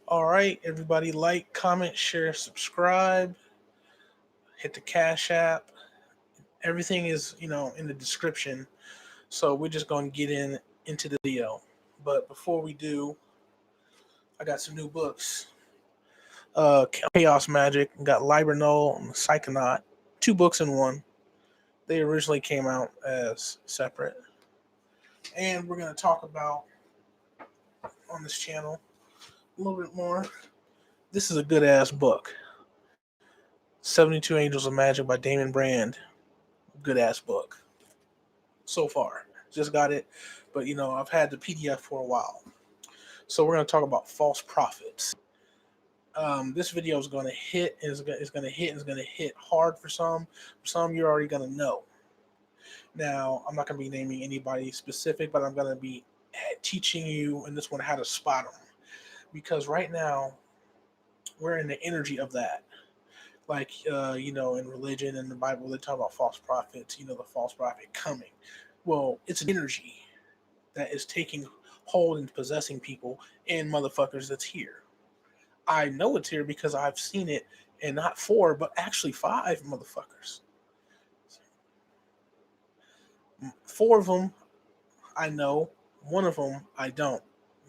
All right, everybody, like, comment, share, subscribe, hit the Cash App. Everything is, in the description. So we're just going to get into the video. But before we do, I got some new books. Chaos Magic, got Libernol and Psychonaut. Two books in one. They originally came out as separate. And we're going to talk about on this channel a little bit more. This is a good ass book. 72 Angels of Magic by Damon Brand. Good ass book so far. Just got it, but I've had the PDF for a while. So we're going to talk about false prophets. This video is going to hit, and it's going to hit, and it's going to hit hard for some. For some, you're already going to know. Now, I'm not going to be naming anybody specific, but I'm going to be teaching you in this one how to spot them. Because right now, we're in the energy of that. Like, in religion and the Bible, they talk about false prophets, the false prophet coming. Well, it's an energy that is taking hold and possessing people and motherfuckers that's here. I know it's here because I've seen it, and not four, but actually five motherfuckers. Four of them I know, one of them I don't.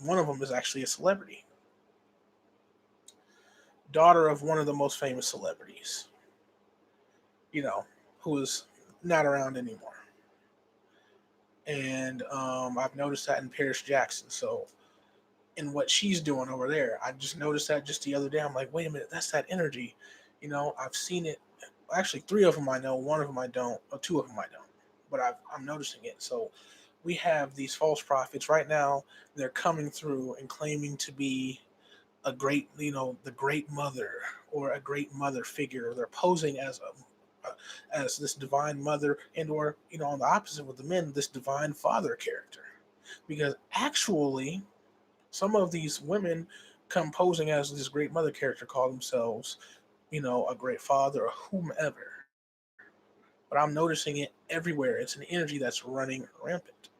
One of them is actually a celebrity. Daughter of one of the most famous celebrities, who is not around anymore. And I've noticed that in Paris Jackson. So, in what she's doing over there, I just noticed that just the other day. I'm like, wait a minute, that's that energy. I've seen it. Actually, three of them I know, one of them I don't, or two of them I don't. But I'm noticing it. So, we have these false prophets right now. They're coming through and claiming to be a great, the great mother or a great mother figure. They're posing as this divine mother, and or on the opposite with the men, this divine father character. Because actually, some of these women come posing as this great mother character, call themselves, a great father or whomever. But I'm noticing it everywhere. It's an energy that's running rampant.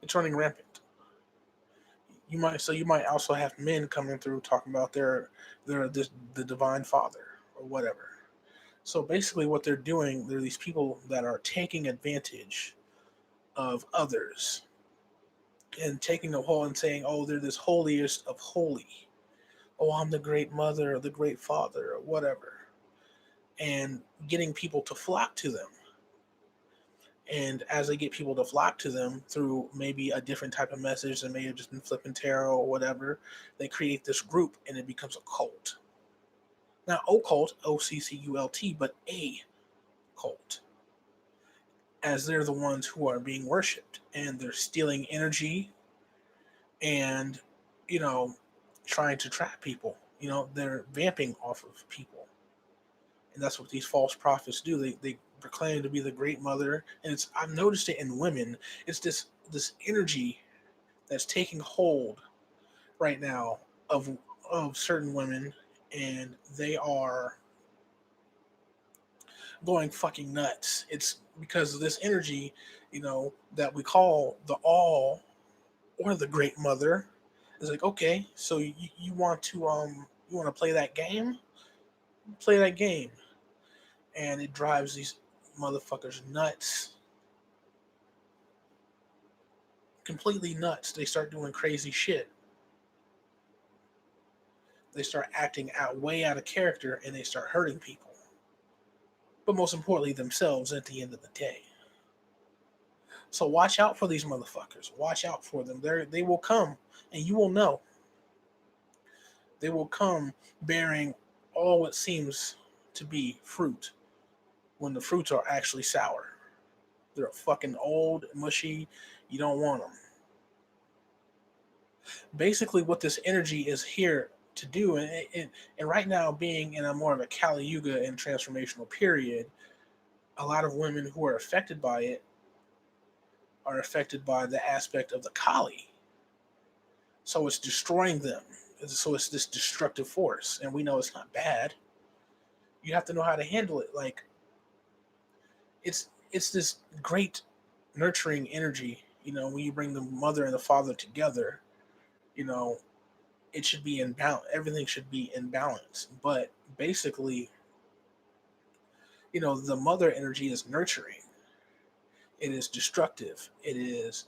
It's running rampant. You might also have men coming through talking about the divine father or whatever. So basically, what they're doing, they're these people that are taking advantage of others and taking a hold and saying, "Oh, they're this holiest of holy. Oh, I'm the great mother or the great father or whatever," and getting people to flock to them. And as they get people to flock to them through maybe a different type of message that may have just been flipping tarot or whatever, they create this group and it becomes a cult. Not occult, OCCULT, but a cult. As they're the ones who are being worshipped and they're stealing energy and, you know, trying to trap people. They're vamping off of people. And that's what these false prophets do. They proclaim to be the great mother, and I've noticed it in women. It's this energy that's taking hold right now of certain women, and they are going fucking nuts. It's because of this energy, that we call the all or the great mother. It's like, okay, so you want to play that game? Play that game. And it drives these motherfuckers nuts. Completely nuts. They start doing crazy shit. They start acting way out of character, and they start hurting people. But most importantly, themselves at the end of the day. So watch out for these motherfuckers. Watch out for them. They will come, and you will know. They will come bearing all what seems to be fruit when the fruits are actually sour. They're fucking old, mushy. You don't want them. Basically, what this energy is here to do, and right now, being in a more of a Kali Yuga and transformational period, a lot of women who are affected by it are affected by the aspect of the Kali. So it's destroying them. So it's this destructive force, and we know it's not bad. You have to know how to handle it. Like, it's this great nurturing energy. When you bring the mother and the father together, you know, it should be in balance. Everything should be in balance. But basically, the mother energy is nurturing. It is destructive. It is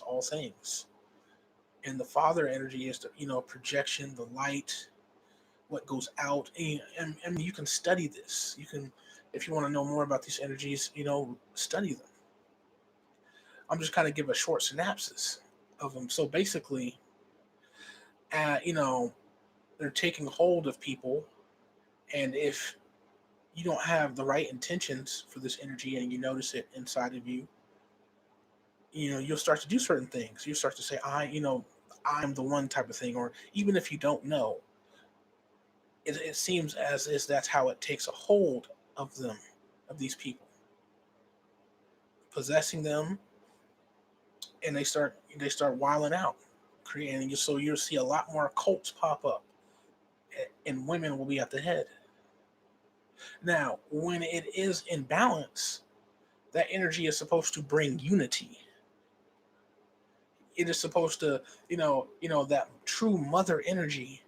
all things. And the father energy is the projection, the light, what goes out. And you can study this. You can, if you want to know more about these energies, study them. I'm just kind of give a short synopsis of them. So basically, uh, you know, they're taking hold of people, and if you don't have the right intentions for this energy and you notice it inside of you, you'll start to do certain things. You start to say, I'm the one type of thing, or even if you don't know, it seems as if that's how it takes a hold of them, of these people, possessing them, and they start wilding out, creating. So you'll see a lot more cults pop up, and women will be at the head. Now, when it is in balance, that energy is supposed to bring unity. It is supposed to, that true mother energy,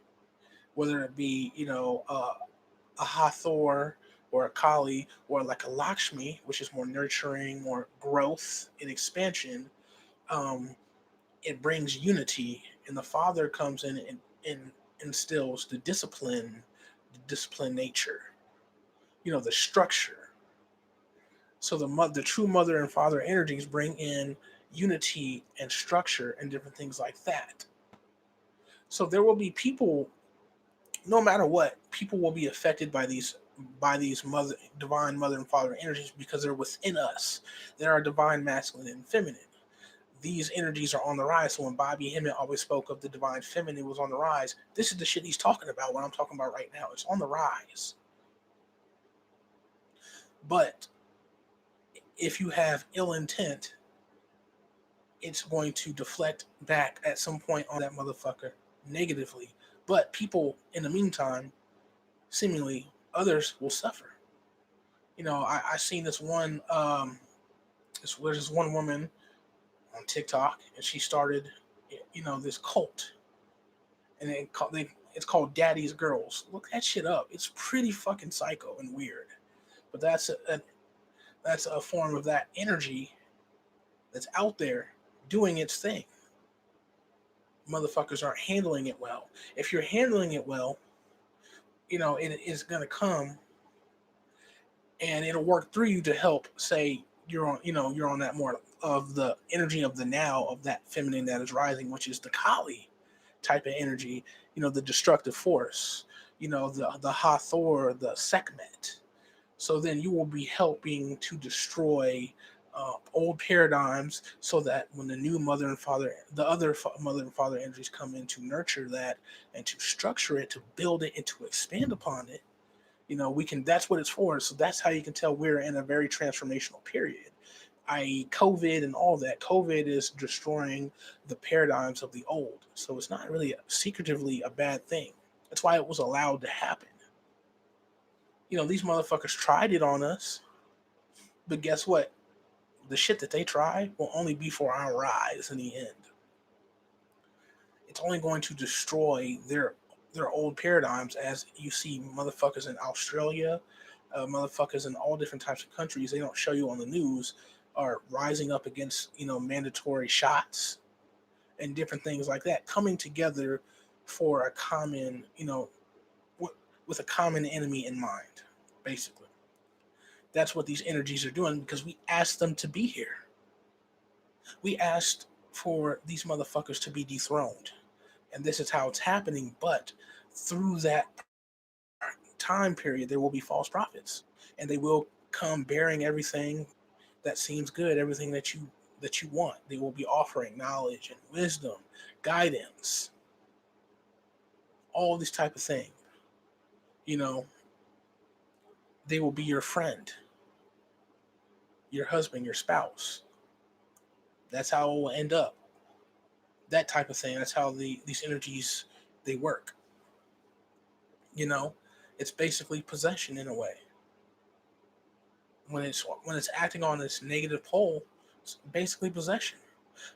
whether it be, a Hathor or a Kali or like a Lakshmi, which is more nurturing, more growth and expansion. Um, it brings unity, and the father comes in and instills the discipline nature, the structure. So the true mother and father energies bring in unity and structure and different things like that. So there will be people, no matter what, people will be affected by these divine mother and father energies because they're within us. There are divine masculine and feminine. These energies are on the rise. So when Bobby Hemmett always spoke of the divine feminine was on the rise, this is the shit he's talking about. What I'm talking about right now, it's on the rise. But if you have ill intent, it's going to deflect back at some point on that motherfucker negatively. But people, in the meantime, seemingly others will suffer. I seen this one. There's this one woman on TikTok, and she started, this cult, and it's called Daddy's Girls. Look that shit up. It's pretty fucking psycho and weird. But that's a form of that energy that's out there doing its thing. Motherfuckers aren't handling it well. If you're handling it well, it is gonna come and it'll work through you to help. Say you're on that more of the energy of the now, of that feminine that is rising, which is the Kali type of energy, the destructive force, the Hathor, the Sekhmet. So then you will be helping to destroy old paradigms, so that when the new mother and father, the other mother and father energies come in to nurture that and to structure it, to build it and to expand upon it, we can. That's what it's for. So that's how you can tell we're in a very transformational period, i.e., COVID and all that. COVID is destroying the paradigms of the old. So it's not really secretively a bad thing. That's why it was allowed to happen. These motherfuckers tried it on us, but guess what? The shit that they try will only be for our rise in the end. It's only going to destroy their old paradigms, as you see motherfuckers in Australia, motherfuckers in all different types of countries. They don't show you on the news are rising up against mandatory shots and different things like that, coming together for a common with a common enemy in mind, basically. That's what these energies are doing, because we asked them to be here. We asked for these motherfuckers to be dethroned. And this is how it's happening. But through that time period, there will be false prophets. And they will come bearing everything that seems good, everything that you want. They will be offering knowledge and wisdom, guidance, all these type of things. You know, they will be your friend, your husband, your spouse. That's how it will end up. That type of thing. That's how these energies they work. You know, it's basically possession in a way. When it's acting on this negative pole, it's basically possession.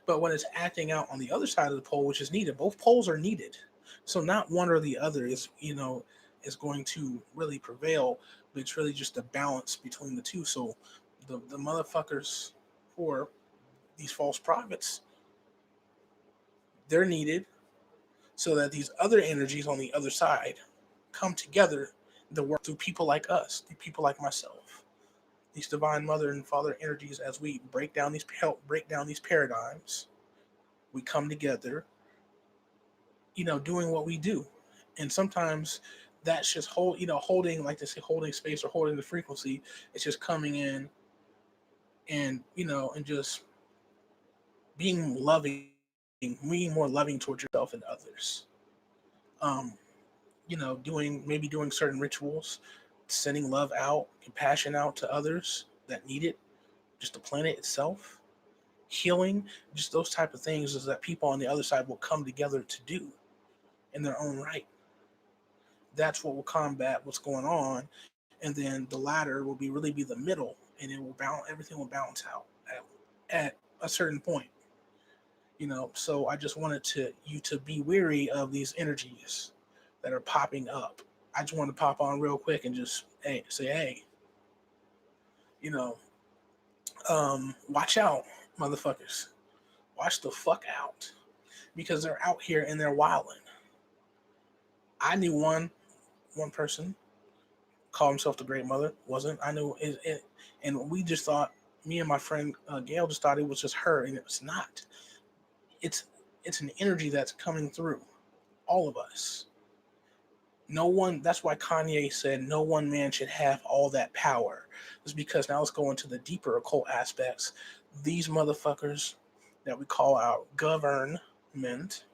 But when it's acting out on the other side of the pole, which is needed, both poles are needed. So not one or the other is, is going to really prevail, but it's really just a balance between the two. So the motherfuckers who are these false prophets, they're needed so that these other energies on the other side come together to work through people like us, through people like myself, these divine mother and father energies. As we help break down these paradigms, we come together, doing what we do. And sometimes that's just holding, like they say, holding space or holding the frequency. It's just coming in and, and just being loving, being more loving towards yourself and others. Um, doing certain rituals, sending love out, compassion out to others that need it, just the planet itself, healing, just those type of things is that people on the other side will come together to do in their own right. That's what will combat what's going on, and then the latter will be the middle, and it will balance. Everything will balance out at a certain point. So I just wanted to be weary of these energies that are popping up. I just want to pop on real quick and just say, hey, you know, watch out, motherfuckers. Watch the fuck out, because they're out here and they're wilding. I knew one person called himself the Great Mother. Wasn't I knew it, and we just thought, me and my friend Gail just thought it was just her, and it's not. It's it's an energy that's coming through all of us. No one. That's why Kanye said no one man should have all that power. It's because now let's go into the deeper occult aspects. These motherfuckers that we call our government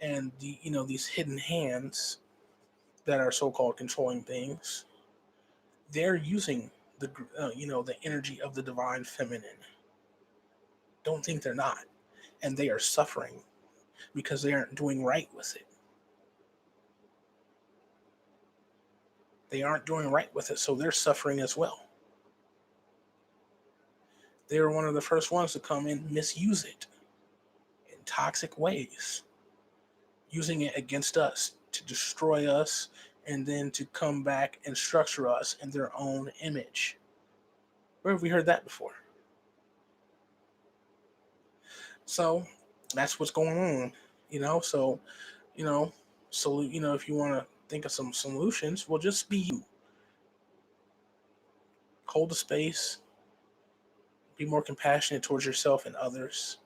and these hidden hands that are so-called controlling things, they're using the energy of the divine feminine. Don't think they're not, and they are suffering because they aren't doing right with it. They aren't doing right with it, so they're suffering as well. They were one of the first ones to come and misuse it in toxic ways, using it against us to destroy us and then to come back and structure us in their own image. Where have we heard that before? So that's what's going on, So, you know, if you want to think of some solutions, well, just be you. Hold the space. Be more compassionate towards yourself and others.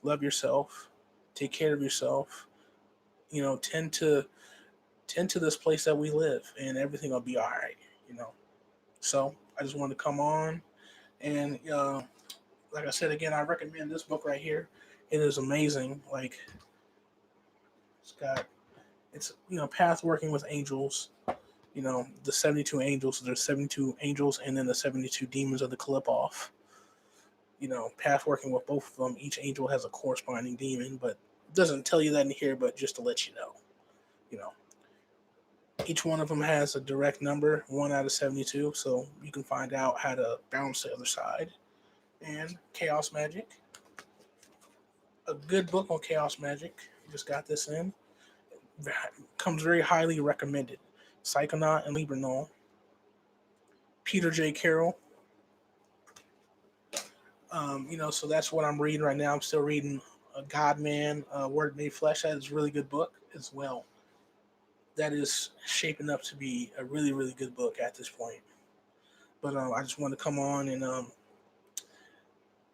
Love yourself. Take care of yourself. Tend to this place that we live, and everything will be all right. So I just wanted to come on, and like I said again, I recommend this book right here. It is amazing. Like it's path working with angels. The 72 angels. There's 72 angels, and then the 72 demons of the Qliphoth. Path working with both of them. Each angel has a corresponding demon, but it doesn't tell you that in here. But just to let you know, you know, each one of them has a direct number, 1 out of 72, so you can find out how to balance the other side. And Chaos Magic, a good book on chaos magic. Just got this in. Comes very highly recommended. Psychonaut and Libernal. Peter J. Carroll. So that's what I'm reading right now. I'm still reading God Man, Word Made Flesh. That is a really good book as well. That is shaping up to be a really, really good book at this point. But I just want to come on and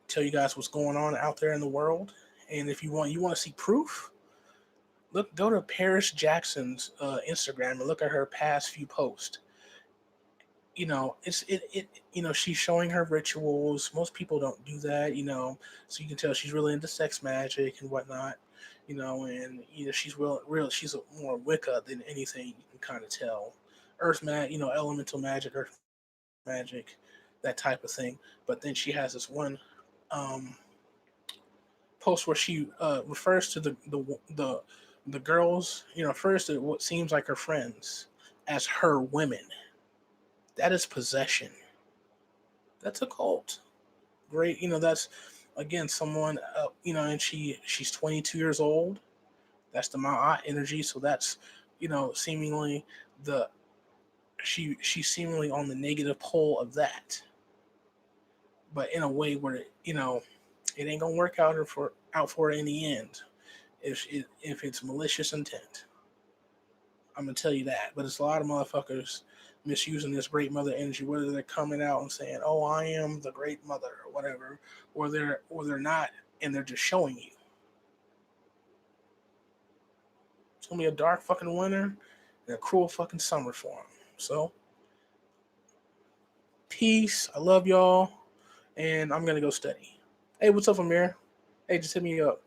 tell you guys what's going on out there in the world. And if you want to see proof, go to Paris Jackson's Instagram and look at her past few posts. She's showing her rituals. Most people don't do that, so you can tell she's really into sex magic and whatnot, and she's she's more Wicca than anything. You can kind of tell earth elemental magic, earth magic, that type of thing. But then she has this one um post where she refers to the girls, refers to what seems like her friends as her women. That is possession. That's a cult. Great, that's again someone, and she's 22 years old. That's the Ma'at energy. So that's, seemingly the she's seemingly on the negative pole of that, but in a way where it ain't gonna work out for her in the end if it's malicious intent. I'm gonna tell you that. But it's a lot of motherfuckers misusing this great mother energy, whether they're coming out and saying, "Oh, I am the great mother" or whatever, or they're not, and they're just showing you. It's gonna be a dark fucking winter and a cruel fucking summer for them. So, peace. I love y'all, and I'm gonna go study. Hey, what's up, Amir? Hey, just hit me up.